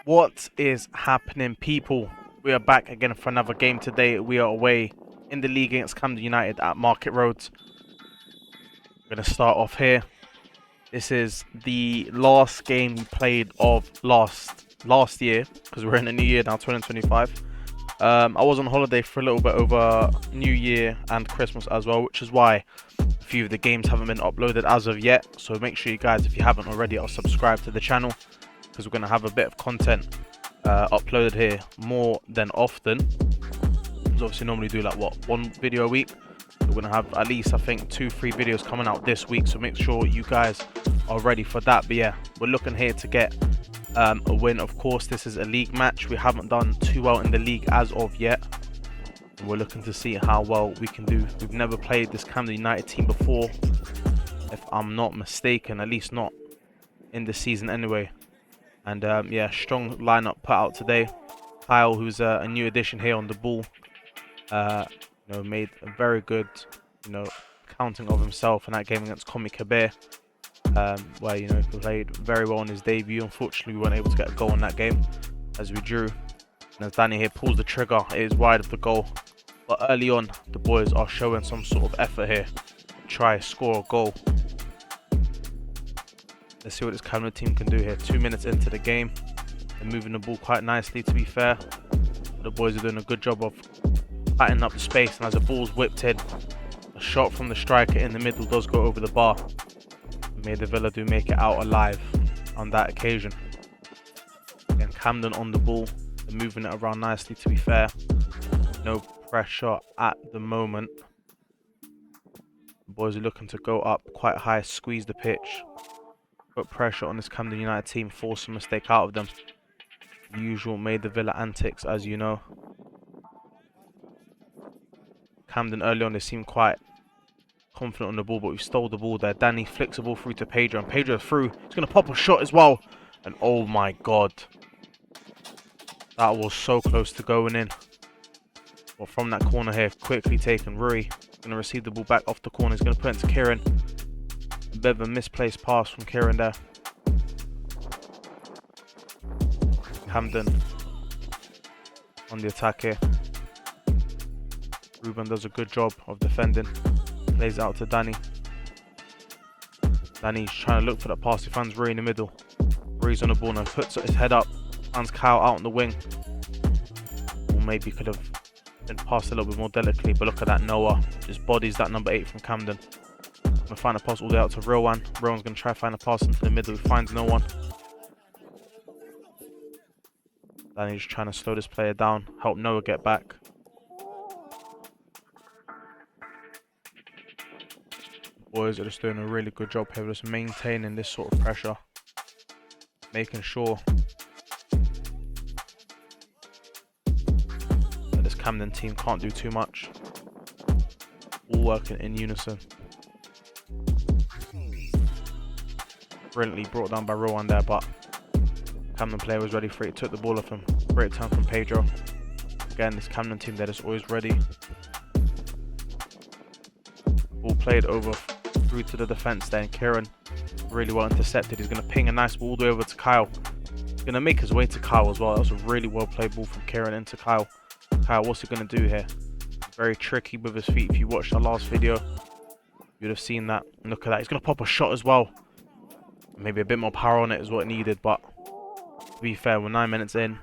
What is happening, people? We are back again for another game today. We are away in the league against Camden United at Market Road. We're going to start off here. This is the last game we played of last year, because we're in a new year now, 2025. I was on holiday for a little bit over New Year and Christmas as well, which is why a few of the games haven't been uploaded as of yet. So make sure you guys, if you haven't already, are subscribed to the channel, because we're going to have a bit of content uploaded here more than often. Because obviously normally do like one video a week. We're going to have at least, I think, 2-3 videos coming out this week, so make sure you guys are ready for that. But yeah, we're looking here to get a win. Of course, this is a league match. We haven't done too well in the league as of yet. We're looking to see how well we can do. We've never played this Camden United team before, if I'm not mistaken, at least not in the season anyway. And yeah, strong lineup put out today. Kyle, who's a new addition here on the ball, made a very good, counting of himself in that game against Comi Kabir, where he played very well in his debut. Unfortunately, we weren't able to get a goal in that game as we drew. And as Danny here pulls the trigger, it is wide of the goal. But early on, the boys are showing some sort of effort here to try score a goal. Let's see what this Camden team can do here. 2 minutes into the game. They're moving the ball quite nicely, to be fair. The boys are doing a good job of tightening up the space. And as the ball's whipped in, a shot from the striker in the middle does go over the bar. Maida Villa do make it out alive on that occasion. Again, Camden on the ball. They're moving it around nicely, to be fair. No pressure at the moment. The boys are looking to go up quite high, squeeze the pitch. Put pressure on this Camden United team, force a mistake out of them. The usual Maida Villa antics, as you know. Camden early on, they seem quite confident on the ball, but we stole the ball there. Danny flicks the ball through to Pedro, and Pedro through. He's going to pop a shot as well. And oh my god. That was so close to going in. But from that corner here, quickly taken. Rui going to receive the ball back off the corner. He's going to put it into Kieran. A bit of a misplaced pass from Kieran there. Camden on the attack here. Ruben does a good job of defending. Plays it out to Danny. Danny's trying to look for that pass. He finds Rui in the middle. Rui's on the ball now. Puts his head up. Finds Kyle out on the wing. Or maybe could have been passed a little bit more delicately. But look at that, Noah. Just bodies that number 8 from Camden. Going to find a pass all the way out to Rowan. Rowan's going to try to find a pass into the middle. He finds no one. Danny's just trying to slow this player down. Help Noah get back. Boys are just doing a really good job here, just maintaining this sort of pressure. Making sure that this Camden team can't do too much. All working in unison. Brilliantly brought down by Rowan there, but Camden player was ready for it. Took the ball off him. Great turn from Pedro. Again, this Camden team, they're just always ready. Ball played over through to the defense there, and Kieran really well intercepted. He's going to ping a nice ball all the way over to Kyle. He's going to make his way to Kyle as well. That was a really well played ball from Kieran into Kyle. Kyle, what's he going to do here? Very tricky with his feet. If you watched our last video, you'd have seen that. And look at that. He's going to pop a shot as well. Maybe a bit more power on it is what it needed, but to be fair, we're 9 minutes in.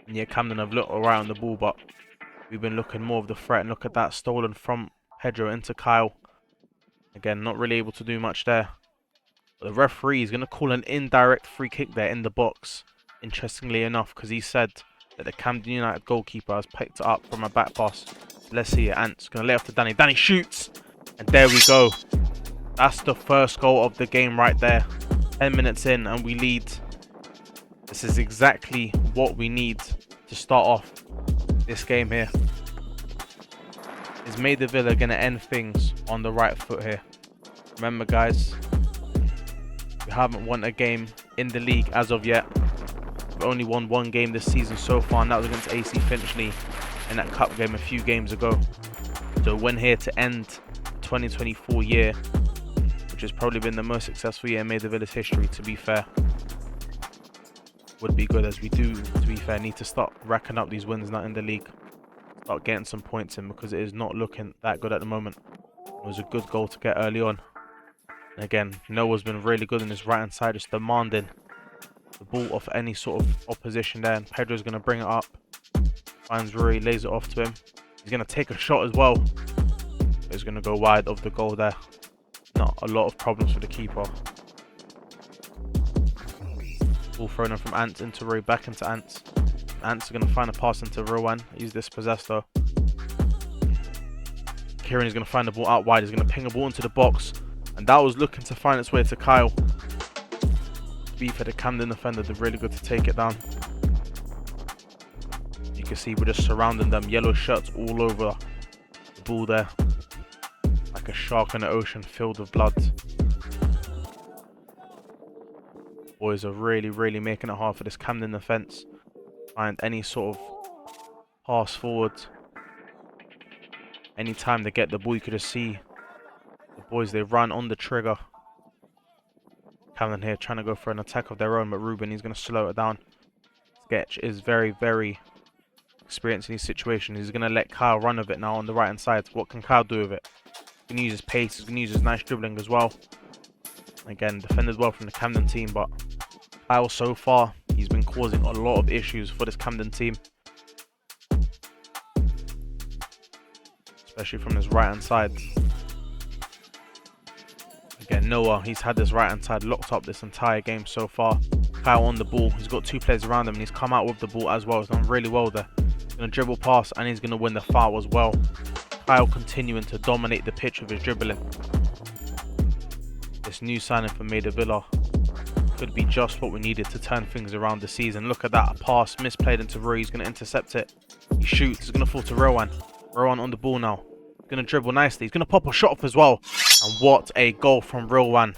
And yeah, Camden have looked alright on the ball, but we've been looking more of the threat. And look at that, stolen from Pedro into Kyle. Again, not really able to do much there. But the referee is going to call an indirect free kick there in the box. Interestingly enough, because he said that the Camden United goalkeeper has picked it up from a back pass. Let's see it. Ant's going to lay off to Danny. Danny shoots. And there we go. That's the first goal of the game right there. 10 minutes in and we lead. This is exactly what we need to start off this game here. Is Maida Villa going to end things on the right foot here? Remember, guys, we haven't won a game in the league as of yet. We've only won one game this season so far, and that was against AC Finchley in that cup game a few games ago. So a win here to end the 2024 year which has probably been the most successful year in Maida Villa's history, to be fair. Would be good, as we do, to be fair, need to start racking up these wins now in the league. Start getting some points in, because it is not looking that good at the moment. It was a good goal to get early on. And again, Noah's been really good in his right hand side, just demanding the ball off any sort of opposition there. And Pedro's going to bring it up. Finds Rui, lays it off to him. He's going to take a shot as well. He's going to go wide of the goal there. Not a lot of problems for the keeper. Ball thrown in from Ants into Rui, back into Ants. Ants are going to find a pass into Rowan. He's dispossessed though. Kieran is going to find the ball out wide. He's going to ping a ball into the box. And that was looking to find its way to Kyle. To be fair, the Camden defender did really good to take it down. You can see we're just surrounding them. Yellow shirts all over the ball there. Like a shark in the ocean filled with blood. Boys are really making it hard for this Camden defence. Find any sort of pass forward. Anytime they get the ball, you could just see the boys, they run on the trigger. Camden here trying to go for an attack of their own, but Ruben, he's going to slow it down. Sketch is very experienced in these situations. He's going to let Kyle run with it now on the right hand side. What can Kyle do with it? He's going to use his pace, he's going to use his nice dribbling as well. Again, defended well from the Camden team, but Kyle so far, he's been causing a lot of issues for this Camden team. Especially from his right hand side. Again, Noah, he's had this right hand side locked up this entire game so far. Kyle on the ball, he's got two players around him and he's come out with the ball as well. He's done really well there. He's going to dribble past and he's going to win the foul as well. Kyle continuing to dominate the pitch with his dribbling. This new signing for Maida Villa could be just what we needed to turn things around this season. Look at that, a pass misplayed into Rui. He's going to intercept it. He shoots, he's going to fall to Rowan. Rowan on the ball now. He's going to dribble nicely. He's going to pop a shot off as well. And what a goal from Rowan.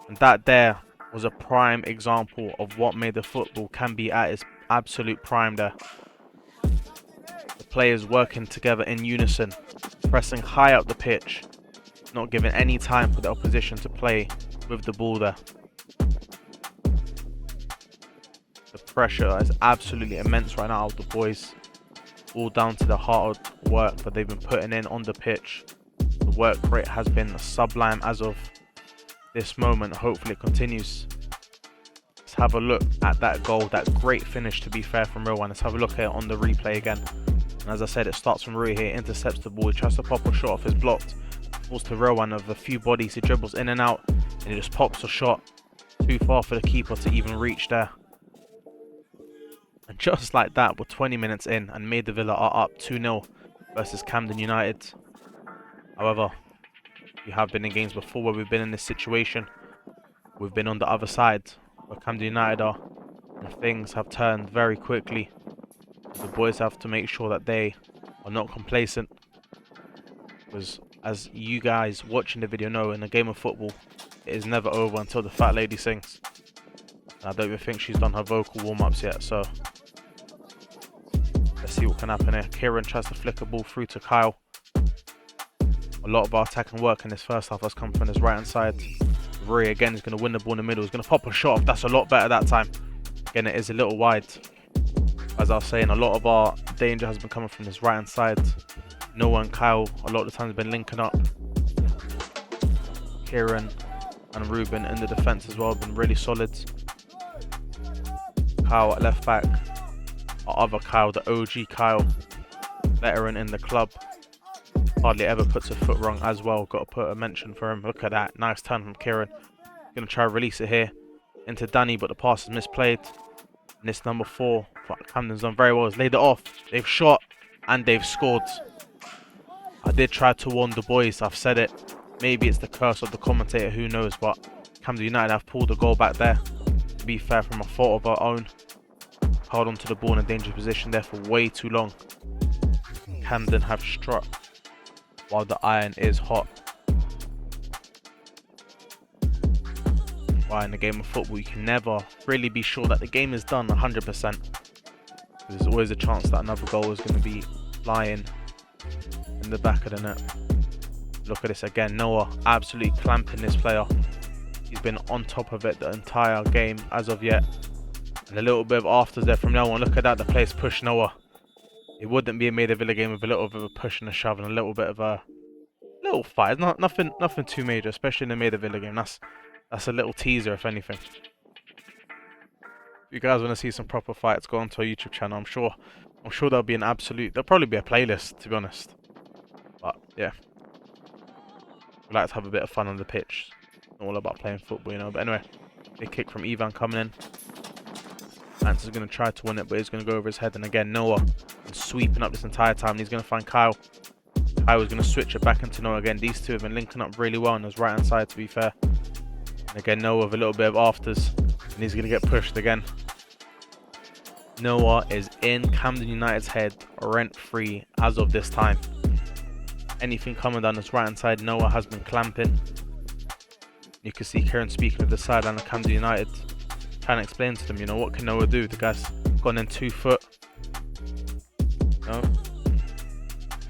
And that there was a prime example of what Maida football can be at its absolute prime there. The players working together in unison, pressing high up the pitch, not giving any time for the opposition to play with the ball there. The pressure is absolutely immense right now of the boys. All down to the hard work that they've been putting in on the pitch. The work rate has been sublime as of this moment. Hopefully it continues. Let's have a look at that goal, that great finish to be fair from Rowan. Let's have a look at it on the replay again. And as I said, it starts from Rui here, intercepts the ball, he tries to pop a shot off, is blocked. Falls to Rowan of a few bodies, he dribbles in and out, and he just pops a shot too far for the keeper to even reach there. And just like that, we're 20 minutes in and Maida Villa are up 2-0 versus Camden United. However, we have been in games before where we've been in this situation. We've been on the other side where Camden United are, and things have turned very quickly. The boys have to make sure that they are not complacent, because as you guys watching the video know, in a game of football, it is never over until the fat lady sings. And I don't even think she's done her vocal warm-ups yet, so let's see what can happen here. Kieran tries to flick a ball through to Kyle. A lot of our attacking work in this first half has come from his right hand side. Rui again is going to win the ball in the middle. He's going to pop a shot off. That's a lot better that time. Again, it is a little wide. As I was saying, a lot of our danger has been coming from his right hand side. Noah and Kyle a lot of the time have been linking up. Kieran and Ruben in the defence as well have been really solid. Kyle at left back. Our other Kyle, the OG Kyle, veteran in the club. Hardly ever puts a foot wrong as well. Got to put a mention for him. Look at that. Nice turn from Kieran. Going to try to release it here into Danny, but the pass is misplayed. And this number 4, Camden's done very well. Has laid it off. They've shot and they've scored. I did try to warn the boys. I've said it. Maybe it's the curse of the commentator. Who knows? But Camden United have pulled the goal back there. To be fair, from a fault of our own. Held onto the ball in a dangerous position there for way too long. Camden have struck while the iron is hot. Why in the game of football you can never really be sure that the game is done 100%. There's always a chance that another goal is going to be flying in the back of the net. Look at this again. Noah absolutely clamping this player. He's been on top of it the entire game as of yet. And a little bit of afters there from Noah. Look at that. The players push Noah. It wouldn't be a Maida Villa game with a little bit of a push and a shove and a little bit of a little fight. It's nothing too major, especially in the Maida Villa game. That's a little teaser, if anything. If you guys want to see some proper fights, go onto our YouTube channel. I'm sure there'll probably be a playlist, to be honest. But yeah, we like to have a bit of fun on the pitch. It's not all about playing football, you know. But anyway, big kick from Ivan coming in. Ants is going to try to win it, but he's going to go over his head. And again, Noah is sweeping up this entire time. And he's going to find Kyle. Kyle is going to switch it back into Noah again. These two have been linking up really well on his right hand side, to be fair. And again, Noah with a little bit of afters. And he's going to get pushed again. Noah is in Camden United's head rent-free as of this time. Anything coming down this right hand side, Noah has been clamping. You can see Kieran speaking of the sideline of Camden United, trying to explain to them, you know, what can Noah do? The guy's gone in 2 foot. No.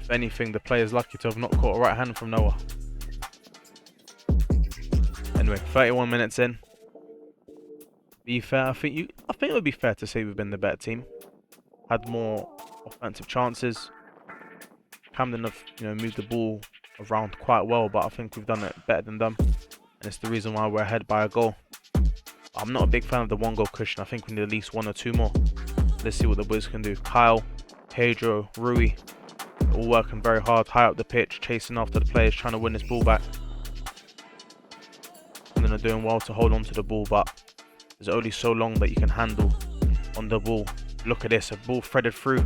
If anything, the player's lucky to have not caught a right hand from Noah. Anyway, 31 minutes in. Be fair, I think it would be fair to say we've been the better team. Had more offensive chances. Camden have, you know, moved the ball around quite well, but I think we've done it better than them. And it's the reason why we're ahead by a goal. I'm not a big fan of the 1 goal cushion. I think we need at least 1 or 2 more. Let's see what the boys can do. Kyle, Pedro, Rui, all working very hard, high up the pitch, chasing after the players, trying to win this ball back. And then they're doing well to hold on to the ball, but there's only so long that you can handle on the ball. Look at this, a ball threaded through.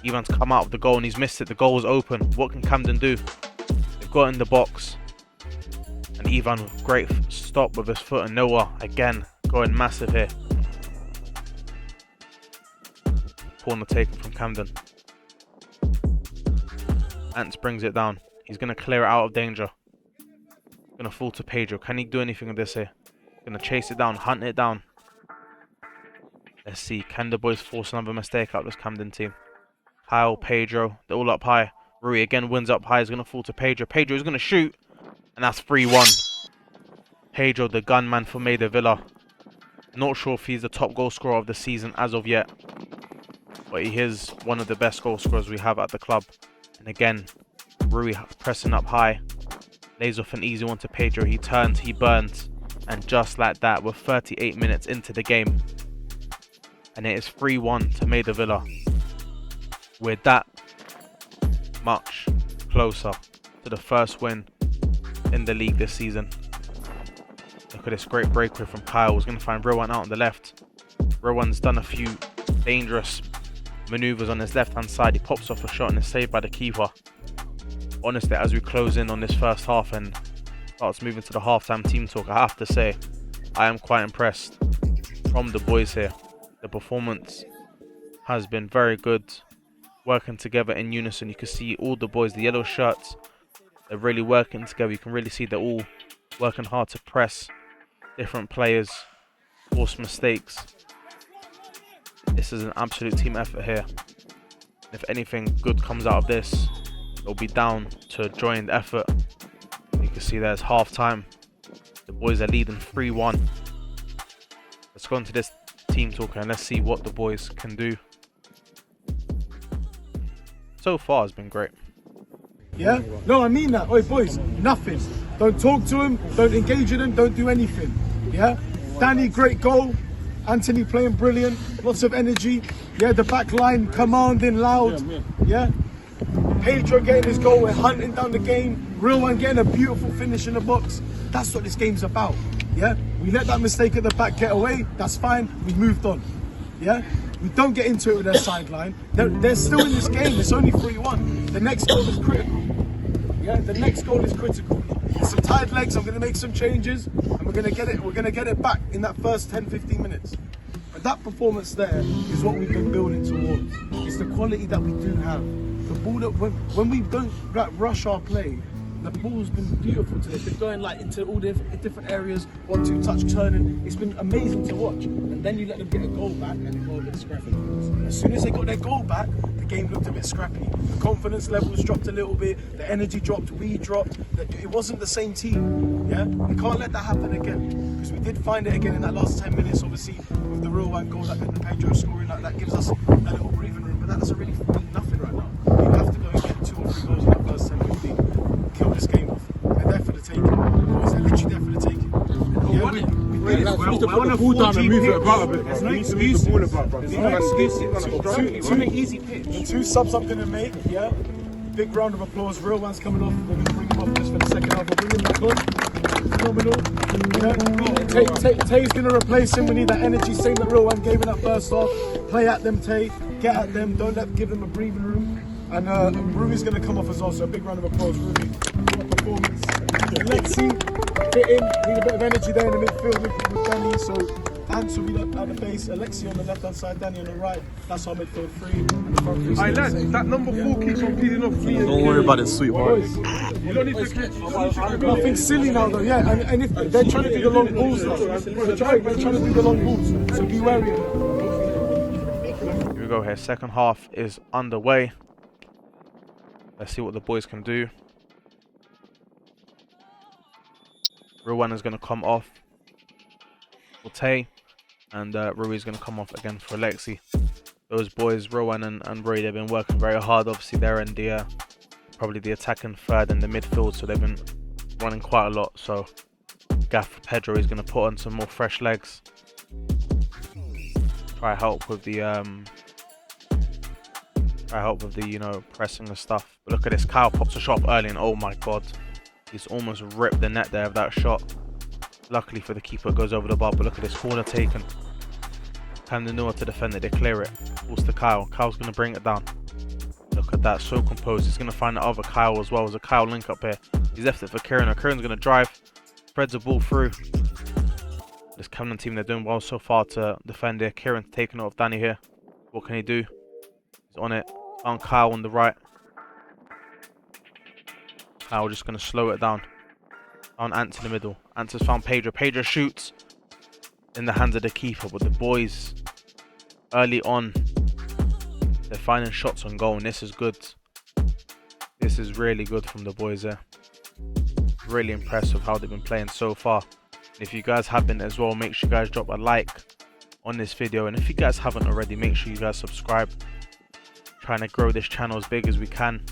Ivan's come out of the goal and he's missed it. The goal was open. What can Camden do? They've got in the box. And Ivan with great stop with his foot, and Noah again going massive here. Corner taken from Camden. Ants brings it down. He's going to clear it out of danger. Going to fall to Pedro. Can he do anything with this here? Going to chase it down, hunt it down. Let's see. Can the boys force another mistake out of this Camden team? Kyle, Pedro, they're all up high. Rui again wins up high. He's going to fall to Pedro. Pedro is going to shoot. And that's 3-1. Pedro, the gunman for Maida Villa. Not sure if he's the top goal scorer of the season as of yet. But he is one of the best goal scorers we have at the club. And again, Rui pressing up high. Lays off an easy one to Pedro. He turns, he burns. And just like that, we're 38 minutes into the game. And it is 3-1 to Maida Villa. We're that much closer to the first win in the league this season. Look at this great breakaway from Kyle. He's going to find Rowan out on the left. Rowan's done a few dangerous maneuvers on his left hand side. He pops off a shot and is saved by the keeper. Honestly, as we close in on this first half and starts moving to the halftime team talk, I have to say I am quite impressed from the boys here. The performance has been very good, working together in unison. You can see all the boys, the yellow shirts, they're really working together. You can really see they're all working hard to press different players, force mistakes. This is an absolute team effort here. If anything good comes out of this, it'll be down to joined effort. You can see there's half time. The boys are leading 3-1. Let's go into this team talk and let's see what the boys can do. So far it's been great. Yeah? No, I mean that. Oi, boys, nothing. Don't talk to him, don't engage with him, don't do anything. Yeah? Danny, great goal. Anthony playing brilliant, lots of energy. Yeah, the back line commanding loud. Yeah? Pedro getting his goal, we're hunting down the game. Real one getting a beautiful finish in the box. That's what this game's about. Yeah? We let that mistake at the back get away, that's fine, we moved on. Yeah? We don't get into it with their sideline. They're still in this game, it's only 3-1. The next goal is critical. Yeah, the next goal is critical. There's some tired legs, I'm gonna make some changes, and we're gonna get it back in that first 10-15 minutes. But that performance there is what we've been building towards. It's the quality that we do have. The ball that when we don't rush our play, the ball's been beautiful today. It's been going like into all different areas, 1-2 touch turning. It's been amazing to watch. And then you let them get a goal back and they go a bit scrappy. As soon as they got their goal back, the game looked a bit scrappy. The confidence levels dropped a little bit, the energy dropped, we dropped. It wasn't the same team, yeah? We can't let that happen again, because we did find it again in that last 10 minutes, obviously, with the real one goal that Pedro scoring, that gives us a little breathing room, but that doesn't really mean nothing right now. We have to go and get 2 or 3 goals in that first 10 15, kill this game off. They're there for the taking. Boys, they're literally there for the taking. Yeah, we need to put the ball down and move it about a bit. There's no excuse. There's no excuses. Two easy pitch. The 2 subs I'm going to make, yeah? Big round of applause. Real one's coming off. We're going to bring him off just for the second half. We'll bring him back on. Phenomenal. Yeah? Tay's going to replace him. We need that energy. Same that Real one gave in that first half. Play at them, Tay. Get at them. Don't give them a breathing room. And Rui's going to come off as well. So a big round of applause, Rui. What performance. Alexi, fit in. Need a bit of energy there in the midfield with Danny. So Ants will be at the base, Alexi on the left hand side, Danny on the right. That's our midfield 3. And the front 3. Aye, lads, that number 4 keeps on bleeding up. Don't worry about it, sweet boys. You don't need to catch. Nothing silly now though, yeah. And if they're trying to do the long balls now, they're trying to do the long balls. So be wary of it. Here we go here. Second half is underway. Let's see what the boys can do. Real one is going to come off for Tay, and Rui is going to come off again for Alexi. Those boys, Rowan and Roy, they've been working very hard. Obviously, they're in the probably the attacking third in the midfield, so they've been running quite a lot. So Gaff Pedro is going to put on some more fresh legs. Try help with the you know, pressing and stuff. But look at this, Kyle pops a shot early, and oh my god, he's almost ripped the net there of that shot. Luckily for the keeper, it goes over the bar. But look at this corner taken. Camden knew how to defend it. They clear it. Falls to Kyle. Kyle's going to bring it down. Look at that, so composed. He's going to find the other Kyle as well. There's a Kyle link up here. He's left it for Kieran. Kieran's going to drive. Spreads the ball through. This Camden team, they're doing well so far to defend here. Kieran's taking it off Danny here. What can he do? He's on it. On Kyle on the right. Kyle just going to slow it down. On Ants in the middle. Ants has found Pedro. Pedro shoots in the hands of the keeper, but the boys early on, they're finding shots on goal, and this is good. This is really good from the boys there. Really impressed with how they've been playing so far. And if you guys have been as well, make sure you guys drop a like on this video, and if you guys haven't already, make sure you guys subscribe. Trying to grow this channel as big as we can.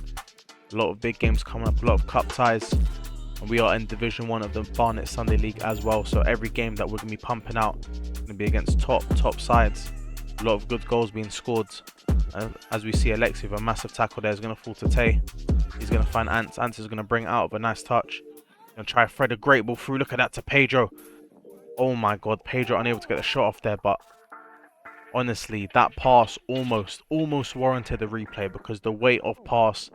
A lot of big games coming up, a lot of cup ties. And we are in Division 1 of the Barnet Sunday League as well. So every game that we're going to be pumping out is going to be against top sides. A lot of good goals being scored. As we see, Alexi with a massive tackle there is going to fall to Tay. He's going to find Ants. Ants is going to bring it out with a nice touch. Going to try to thread a great ball through. Look at that to Pedro. Oh my god, Pedro unable to get the shot off there. But honestly, that pass almost warranted the replay, because the weight of pass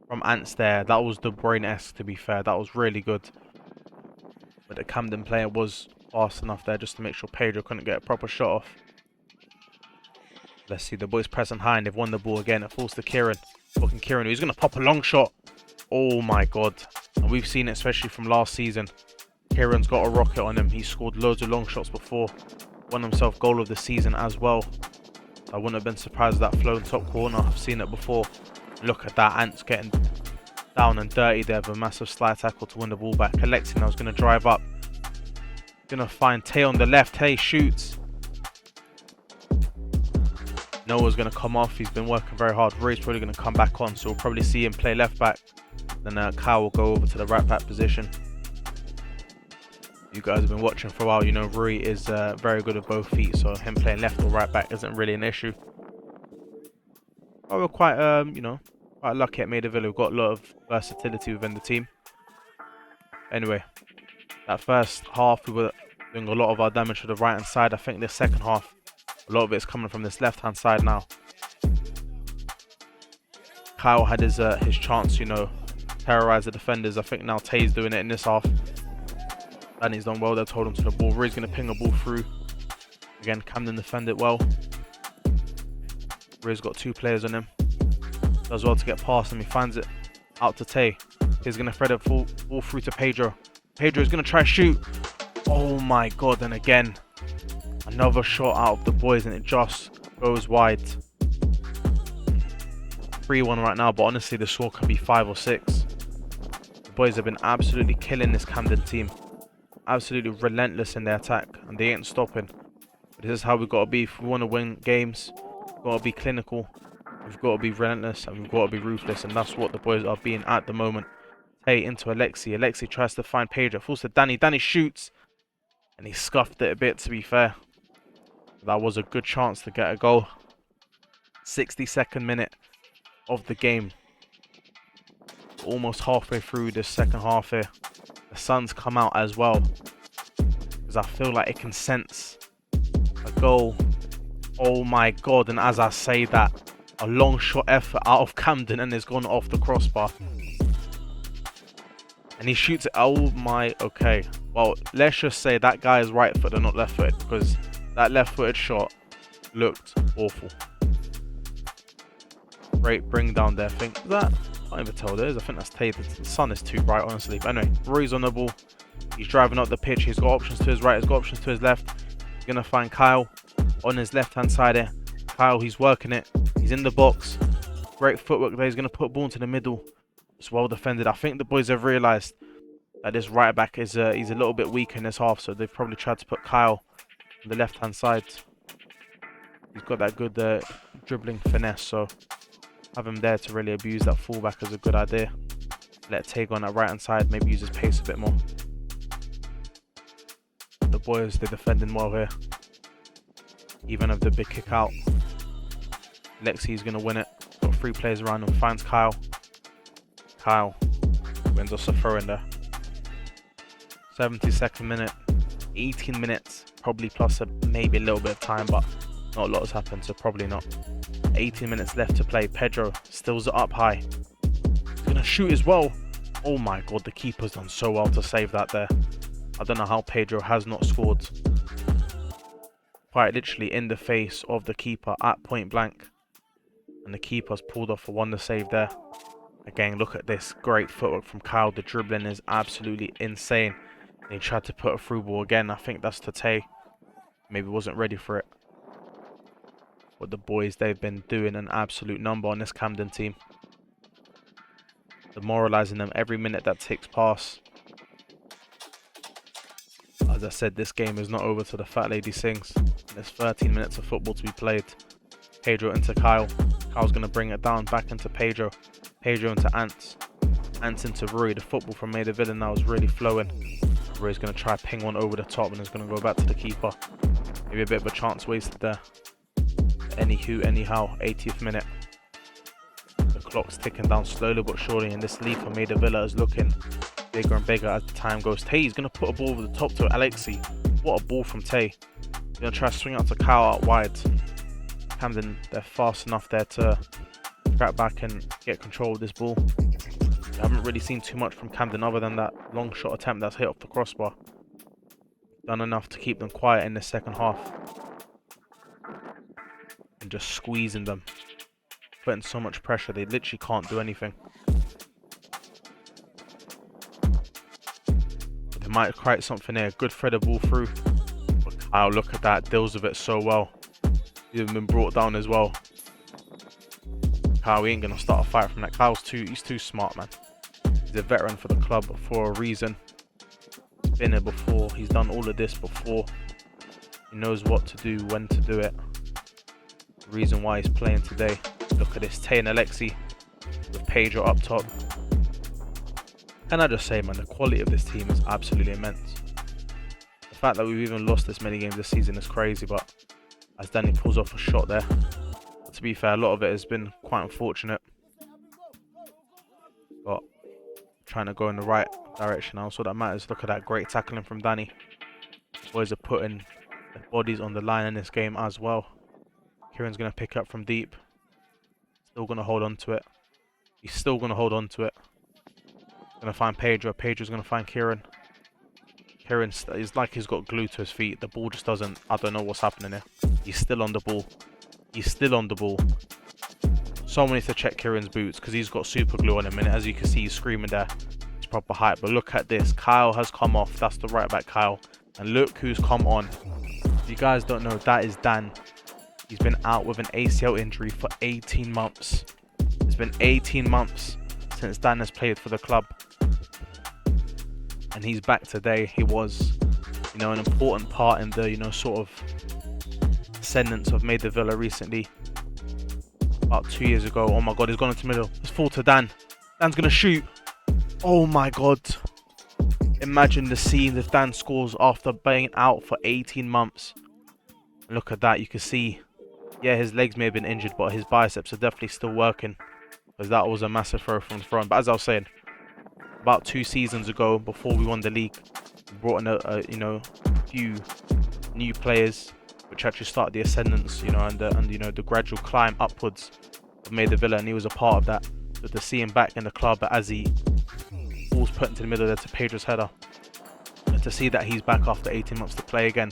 from Ants there, that was De Bruyne-esque, to be fair. That was really good. But the Camden player was fast enough there just to make sure Pedro couldn't get a proper shot off. Let's see, the boys pressing high and they've won the ball again. It falls to Kieran. Fucking Kieran, who's going to pop a long shot. Oh my god. And we've seen it especially from last season. Kieran's got a rocket on him. He scored loads of long shots before. Won himself goal of the season as well. I wouldn't have been surprised with that flown top corner. I've seen it before. Look at that, Ants getting down and dirty there with a massive slide tackle to win the ball back. Alexi now is going to drive up. Going to find Tay on the left. Tay shoots. Noah's going to come off. He's been working very hard. Roy's probably going to come back on, so we'll probably see him play left back. Then Kyle will go over to the right back position. You guys have been watching for a while. You know Rui is very good at both feet, so him playing left or right back isn't really an issue. But we're quite, you know, quite lucky at Maida. We've got a lot of versatility within the team. Anyway, that first half we were doing a lot of our damage to the right hand side. I think this second half, a lot of it's coming from this left hand side now. Kyle had his chance, you know, terrorize the defenders. I think now Tay's doing it in this half. Danny's done well there to hold him to the ball. Ray's going to ping a ball through. Again, Camden defended well. Ray's got 2 players on him. Does well to get past him. He finds it out to Tay. He's going to thread it ball through to Pedro. Pedro's going to try to shoot. Oh my god, and again, another shot out of the boys, and it just goes wide. 3-1 right now, but honestly, the score could be 5 or 6. The boys have been absolutely killing this Camden team. Absolutely relentless in their attack, and they ain't stopping. But this is how we've got to be. If we want to win games, we've got to be clinical, we've got to be relentless, and we've got to be ruthless, and that's what the boys are being at the moment. Hey, into Alexi. Alexi tries to find Pedro. Falls to Danny. Danny shoots, and he scuffed it a bit, to be fair. That was a good chance to get a goal. 62nd minute of the game. Almost halfway through this second half here. The sun's come out as well, because I feel like it can sense a goal. Oh my god, and as I say that, a long shot effort out of Camden, and it's gone off the crossbar. And he shoots it. Oh my, okay. Well, let's just say that guy is right footed and not left footed, because that left footed shot looked awful. Great bring down there. I think that, I can't even tell there is. I think that's Tay. The sun is too bright, honestly. But anyway, Roy's on the ball. He's driving up the pitch. He's got options to his right. He's got options to his left. He's going to find Kyle on his left-hand side here. Kyle, he's working it. He's in the box. Great footwork there. He's going to put ball into the middle. It's well defended. I think the boys have realised that this right back is he's a little bit weak in this half. So they've probably tried to put Kyle on the left-hand side. He's got that good dribbling finesse. So have him there to really abuse that fullback is a good idea. Let Tay go on that right-hand side. Maybe use his pace a bit more. The boys, they're defending well here. Even of the big kick out. Lexi's going to win it. Got 3 players around him. Finds Kyle. Kyle wins us a throw in there. 72nd minute. 18 minutes. Probably plus maybe a little bit of time, but not a lot has happened, so probably not. 18 minutes left to play. Pedro stills it up high. He's going to shoot as well. Oh my god, the keeper's done so well to save that there. I don't know how Pedro has not scored. Quite literally in the face of the keeper at point blank. And the keeper's pulled off a wonder save there. Again, look at this. Great footwork from Kyle. The dribbling is absolutely insane. And he tried to put a through ball again. I think that's to Tay. Maybe wasn't ready for it. But the boys, they've been doing an absolute number on this Camden team. Demoralising them every minute that ticks past. As I said, this game is not over till the fat lady sings. There's 13 minutes of football to be played. Pedro into Kyle. Kyle's going to bring it down back into Pedro. Pedro into Ants. Ants into Roy. The football from Maida now is really flowing. Roy's going to try ping one over the top and it's going to go back to the keeper. Maybe a bit of a chance wasted there. Anywho, anyhow, 80th minute. The clock's ticking down slowly but surely, and this lead for Maida is looking bigger and bigger as the time goes. Tay is going to put a ball over the top to Alexi. What a ball from Tay. He's going to try to swing out to Kyle out wide. Camden, they're fast enough there to track back and get control of this ball. I haven't really seen too much from Camden other than that long shot attempt that's hit off the crossbar. Done enough to keep them quiet in the second half. And just squeezing them. Putting so much pressure, they literally can't do anything. But they might create something here. Good threaded ball through. But Kyle, look at that. Deals with it so well. He's even been brought down as well. Kyle, we ain't going to start a fight from that. He's too smart, man. He's a veteran for the club for a reason. He's been here before. He's done all of this before. He knows what to do, when to do it. The reason why he's playing today. Look at this. Tay and Alexi with Pedro up top. Can I just say, man, the quality of this team is absolutely immense. The fact that we've even lost this many games this season is crazy, but as Danny pulls off a shot there. But to be fair, a lot of it has been quite unfortunate. But trying to go in the right direction now, so that matters. Look at that great tackling from Danny. Boys are putting their bodies on the line in this game as well. Kieran's going to pick up from deep. Still going to hold on to it. He's still going to hold on to it. Going to find Pedro. Pedro's going to find Kieran. Kieran is like he's got glue to his feet. The ball just doesn't... I don't know what's happening here. He's still on the ball. He's still on the ball. Someone needs to check Kieran's boots because he's got super glue on him. And as you can see, he's screaming there. It's proper hype. But look at this. Kyle has come off. That's the right back, Kyle. And look who's come on. If you guys don't know, that is Dan. He's been out with an ACL injury for 18 months. It's been 18 months since Dan has played for the club, and he's back today. He was, you know, an important part in the, you know, sort of ascendance of Maida Villa recently. About 2 years ago. Oh my god, he's gone into the middle. It's full to Dan. Dan's gonna shoot. Oh my god. Imagine the scene if Dan scores after being out for 18 months. Look at that. You can see, yeah, his legs may have been injured, but his biceps are definitely still working, because that was a massive throw from front. But as I was saying, about 2 seasons ago, before we won the league, we brought in a you know, few new players, which actually started the ascendance, you know, and you know, the gradual climb upwards of Maida Villa, and he was a part of that. But to see him back in the club as he was put into the middle there to Pedro's header, and to see that he's back after 18 months to play again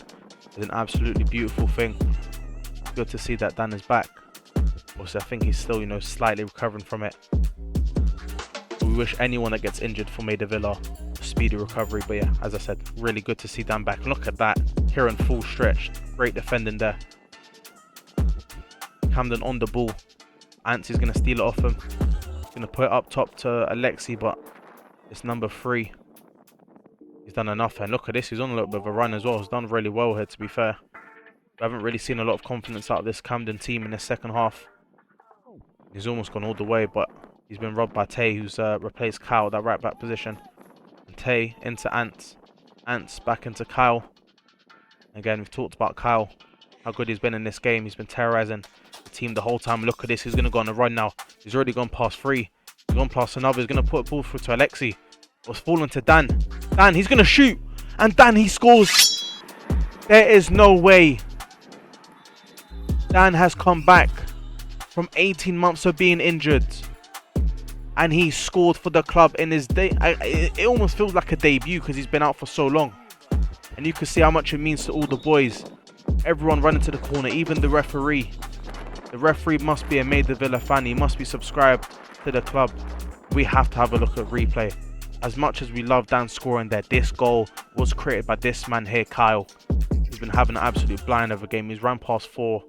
is an absolutely beautiful thing. Good to see that Dan is back. Also, I think he's still, you know, slightly recovering from it. We wish anyone that gets injured for Maida Villa a speedy recovery. But yeah, as I said, really good to see Dan back. Look at that. Here in full stretch. Great defending there. Camden on the ball. Ants is going to steal it off him. He's going to put it up top to Alexi, but it's number 3. He's done enough. And look at this. He's on a little bit of a run as well. He's done really well here, to be fair. I haven't really seen a lot of confidence out of this Camden team in the second half. He's almost gone all the way, but he's been robbed by Tay, who's replaced Kyle at that right back position. And Tay into Ants. Ants back into Kyle. Again, we've talked about Kyle, how good he's been in this game. He's been terrorising the team the whole time. Look at this. He's going to go on a run now. He's already gone past 3. He's gone past another. He's going to put a ball through to Alexi. It's fallen to Dan. Dan, he's going to shoot. And Dan, he scores. There is no way. Dan has come back from 18 months of being injured, and he scored for the club in his day. It almost feels like a debut because he's been out for so long, and you can see how much it means to all the boys. Everyone running to the corner, even the referee. The referee must be a Maida Villa fan. He must be subscribed to the club. We have to have a look at replay. As much as we love Dan scoring there, this goal was created by this man here, Kyle. He's been having an absolute blind of a game. He's ran past 4.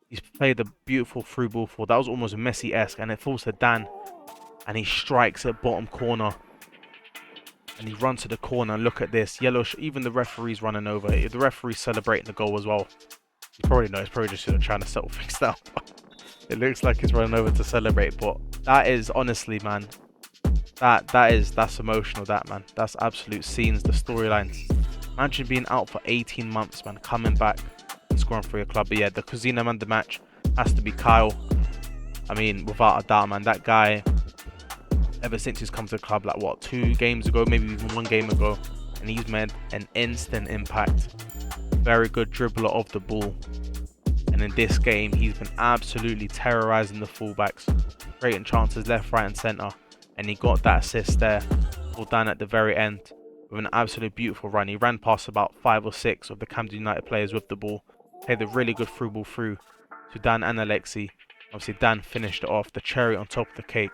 He's played a beautiful through ball for. That was almost Messi-esque, and it falls to Dan, and he strikes at bottom corner, and he runs to the corner. And look at this yellow. Even the referee's running over. The referee's celebrating the goal as well. You probably know. He's probably just trying to settle things down. It looks like he's running over to celebrate, but that is honestly, man. That's emotional. That, man. That's absolute scenes. The storylines. Imagine being out for 18 months, man. Coming back. Scoring for your club. But yeah, the Cosina man the match has to be Kyle. I mean, without a doubt, man, that guy, ever since he's come to the club, like what, 2 games ago, maybe even 1 game ago, and he's made an instant impact. Very good dribbler of the ball, and in this game he's been absolutely terrorizing the fullbacks, creating chances left, right and centre, and he got that assist there for Dan at the very end with an absolute beautiful run. He ran past about 5 or 6 of the Camden United players with the ball. Played a really good through ball through to Dan and Alexi. Obviously, Dan finished it off. The cherry on top of the cake.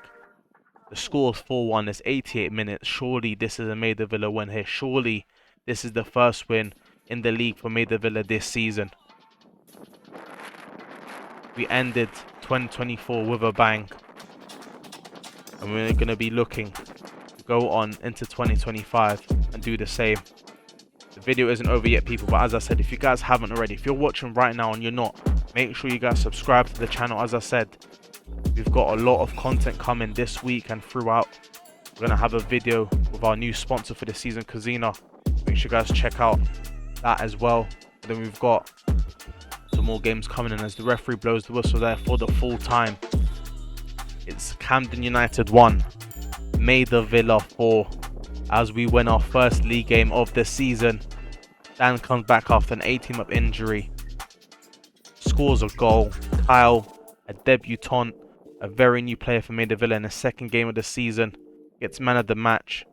The score is 4-1. It's 88 minutes. Surely this is a Maida Villa win here. Surely this is the first win in the league for Maida Villa this season. We ended 2024 with a bang. And we're going to be looking to go on into 2025 and do the same. The video isn't over yet, people, but as I said, if you guys haven't already, if you're watching right now and you're not, make sure you guys subscribe to the channel. As I said, we've got a lot of content coming this week and throughout. We're going to have a video with our new sponsor for the season, Cosina. Make sure you guys check out that as well. And then we've got some more games coming in as the referee blows the whistle there for the full time. It's Camden United 1, Maida Villa 4. As we win our first league game of the season. Dan comes back after an 18-month injury. Scores a goal. Kyle, a debutant, a very new player for Maida Villa in the second game of the season, gets man of the match.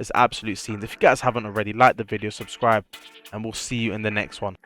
It's absolute scenes. If you guys haven't already, like the video, subscribe, and we'll see you in the next one.